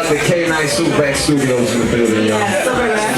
to K9 Superback Studios in the building, y'all. Yeah, Superback.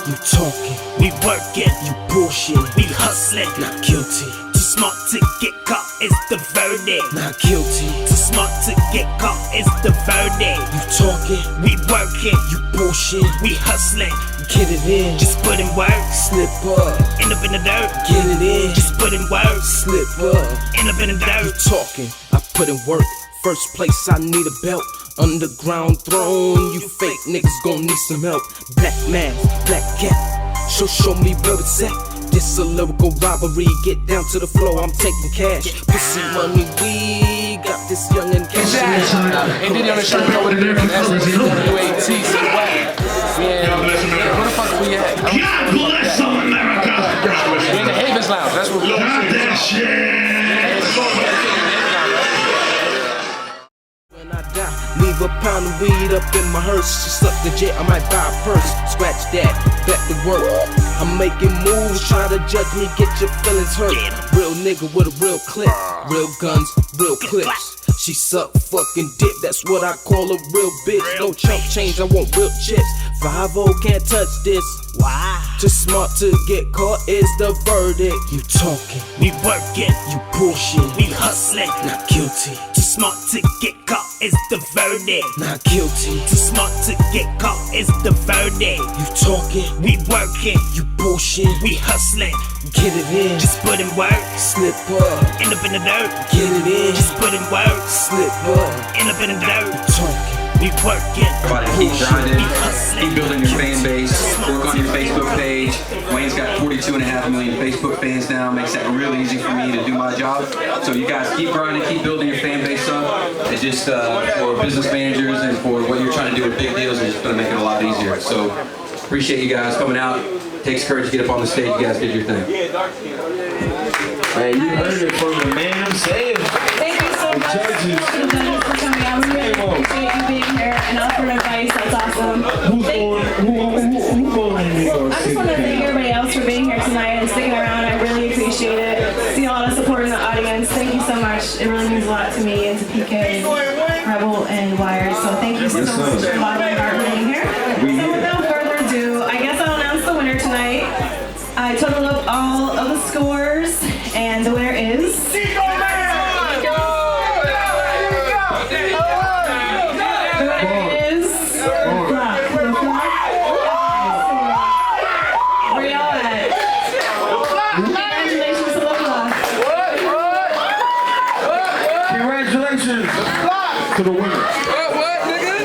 You talking, we working, you bullshit, we hustling, not guilty. Too smart to get caught is the verdict. Not guilty. Too smart to get caught is the verdict. You talking, we working, you bullshit, we hustling. Get it in, just put in work, slip up, end up in the dirt. Get it in, just put in work, slip up, end up in the dirt. You talking, I put in work. First place I need a belt. Underground throne, you fake niggas gon' need some help. Black man, black cat, show me where it's at. This a lyrical robbery, get down to the floor, I'm taking cash. Pussy money, we got this young and cash. And then on the shirt, know what it is, SWAT, so yeah, where the fuck we at? God bless America! We're in the Havens Lounge, that's what we are. Got that shit! Leave a pound of weed up in my hearse. She suck the jet, I might buy a purse. Scratch that, back to work. I'm making moves, try to judge me, get your feelings hurt. Real nigga with a real clip, real guns, real clips. She suck fucking dick, that's what I call a real bitch. No chump change, I want real chips. 5-0 can't touch this. Why? Too smart to get caught is the verdict. You talking, we working, you bullshit, we hustling, not guilty. Too smart to get caught is the verdict. Not guilty. Too smart to get caught is the verdict. You talking, we working, you bullshit, we hustling. Get it in, just put in work, slip up, end up in the dirt. Get it in, just put in work, slip up, end up in the dirt. You talking, we working. Everybody keep grinding, keep building your fan base, work on your Facebook page. Wayne's got 42.5 million Facebook fans now, makes that real easy for me to do my job. So you guys keep grinding, keep building your fan base up. It's just for business managers and for what you're trying to do with big deals, it's going to make it a lot easier. So appreciate you guys coming out. Takes courage to get up on the stage. You guys did your thing. Man, you heard it from the man himself. Thank you so much for coming out. We really appreciate you being here and offering advice. That's awesome. I just want to thank everybody else for being here tonight and sticking around. I really appreciate it. See a lot of support in the audience. Thank you so much. It really means a lot to me and to PK, Rebel, and Wired. So thank you so much for being here. So without further ado, I guess I'll announce the winner tonight. I totaled up all of the scores, and the winner is... To the winner. What, nigga?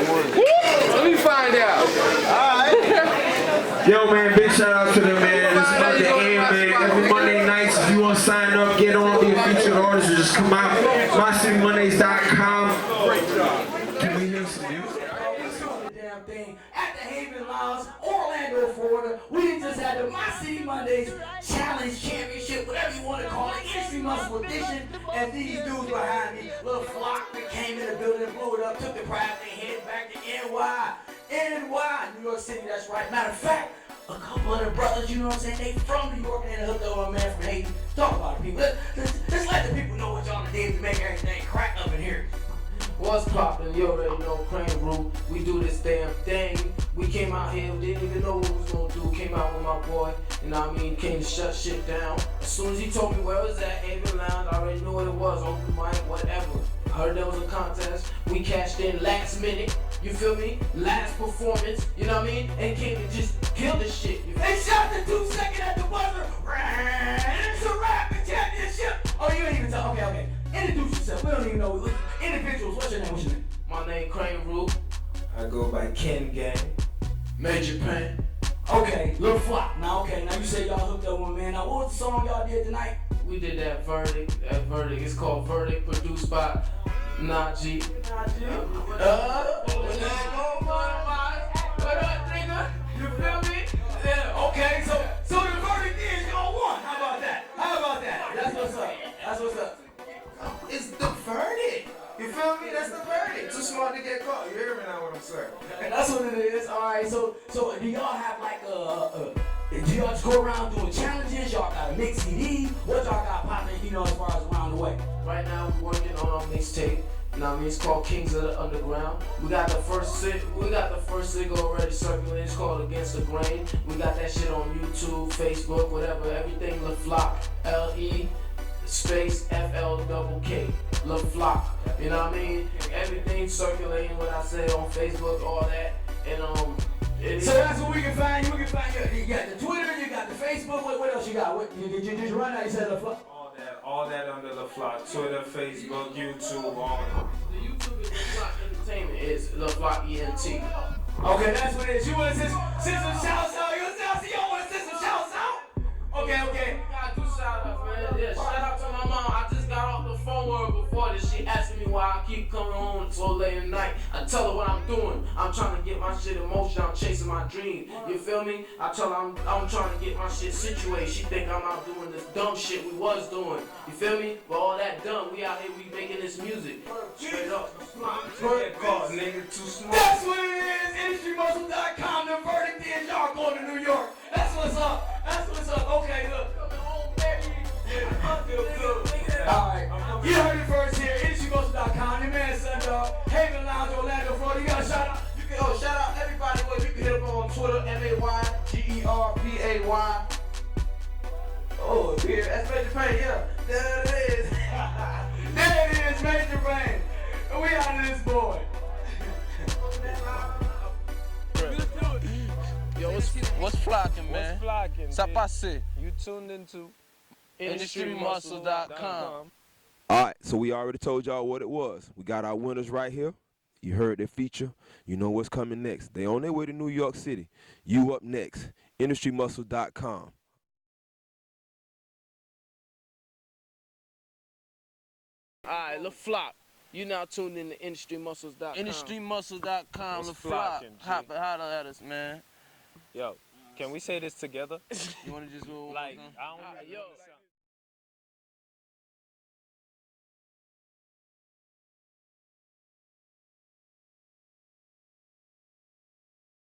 Let me find out. Alright. Yo, man, big shout out to them, man. This is about the end, man. Every Monday nights, if you want to sign up, get on, be a featured artist, or just come out. MyCityMondays.com. Can we hear some music? Damn thing at the Haven Lounge, Orlando, Florida. We just had the My City Mondays Challenge Championship, whatever you want to call it, Industry Muscle Edition. And these dudes behind me, little flock that came in the building, blew it up, took the pride, they headed back to NY, New York City. That's right. Matter of fact, a couple of the brothers, you know what I'm saying, they from New York and hooked up with a man from Haiti. Talk about it, people. Let's let the people know what y'all did to make everything crack up in here. What's poppin'? You already know Crane Group. We do this damn thing. We came out here, didn't even know what we was gonna do. Came out with my boy, you know what I mean? Came to shut shit down. As soon as he told me where it was at, Haven Lounge, I already knew what it was. Open mic, whatever. Heard there was a contest. We cashed in last minute. You feel me? Last performance. You know what I mean? And came and just killed the shit. They shot the 2 second at the buzzer. It's a rap championship. Oh, you ain't even tell. Okay. Introduce yourself. We don't even know. Individuals. What's your name? My name Crane Group. I go by Ken Gang. Major Pain. Okay, Lil Flock. Now you say y'all hooked up with me, man. Now what was the song y'all did tonight? We did that Verdict. It's called Verdict, produced by Najee. sir. That's what it is. All right. So do y'all have like do y'all just go around doing challenges? Y'all got a mix CD? What y'all got popping? You know, as far as around the way. Right now we're working on our mixtape. You know what I mean? It's called Kings of the Underground. We got the first single already circulating. It's called Against the Grain. We got that shit on YouTube, Facebook, whatever. Everything LaFlock, L-E space F-L-double-K. LaFlock. You know what I mean? Everything circulating. What I say on Facebook, all that. And So that's what we can find. You can find you got the Twitter, you got the Facebook. What else you got? What did you just run out? You said LaFlock. All that under LaFlock. Twitter, Facebook, YouTube, all that. the YouTube is LaFlock Entertainment. It's LaFlock ENT. Okay, that's what it is. You want to send some shouts out? You want to send some shouts out? Okay. Gotta do shout outs, man. Yeah, shout out to my mom. I just got off the phone with her before this. She asking me why I keep coming home so late at night. I tell her what I'm doing. I'm trying to get my shit in motion. I'm chasing my dream. You feel me? I tell her I'm trying to get my shit situated. She think I'm out doing this dumb shit we was doing. You feel me? But all that done, we out here, we making this music. Straight up. Nigga, too small. That's what it is. IndustryMuscle.com. The verdict is y'all going to New York. That's what's up. Okay, look. Alright. You heard it first here. IndustryMuscle.com. Your man Sundog. Haven Lounge, Orlando, Florida. You got a shout out? You can shout out everybody. Well, you can hit up on Twitter, MAYGERPAY. Oh, here, that's Major Pain, yeah. There it is. There it is, Major Pain. And we out of this boy. Yo, what's flocking, man? What's flocking? Ça passe. You tuned into IndustryMuscle.com. All right, so we already told y'all what it was. We got our winners right here. You heard their feature. You know what's coming next. They on their way to New York City. You up next. IndustryMuscle.com. Alright, LaFlock. You now tuned in to IndustryMuscles.com. IndustryMuscle.com, LaFlock. Holla at us, man. Yo, can we say this together? You want to just go? Like, I don't know.